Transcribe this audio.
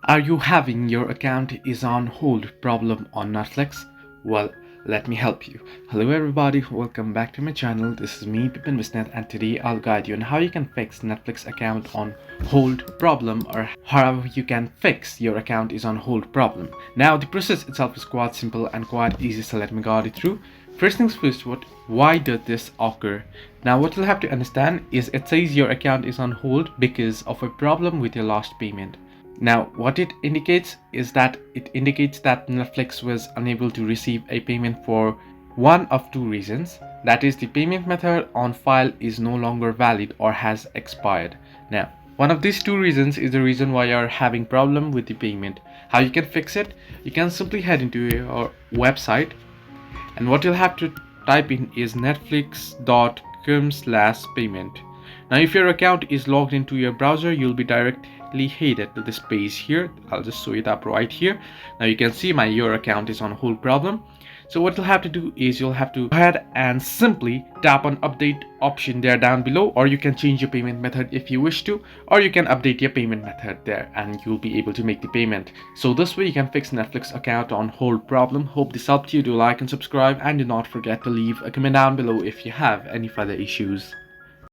Are you having your account is on hold problem on Netflix? Well, let me help you. Hello everybody, welcome back to my channel. This is me, Pipin Visnet, and today I'll guide you on how you can fix Netflix account on hold problem, or how you can fix your account is on hold problem. Now the process itself is quite simple and quite easy, so let me guide you through. First things first, why did this occur? Now what you'll have to understand is it says your account is on hold because of a problem with your last payment. Now, what it indicates is that it indicates that Netflix was unable to receive a payment for one of two reasons. That is, the payment method on file is no longer valid or has expired. Now, one of these two reasons is the reason why you're having problem with the payment. How you can fix it? You can simply head into your website, and what you'll have to type in is netflix.com/payment. Now if your account is logged into your browser, you'll be directly headed to this page here. I'll just show it up right here. Now you can see your account is on hold problem. So what you'll have to do is you'll have to go ahead and simply tap on update option there down below, or you can change your payment method if you wish to, or you can update your payment method there and you'll be able to make the payment. So this way you can fix Netflix account on hold problem. Hope this helped you. Do like and subscribe, and do not forget to leave a comment down below if you have any further issues.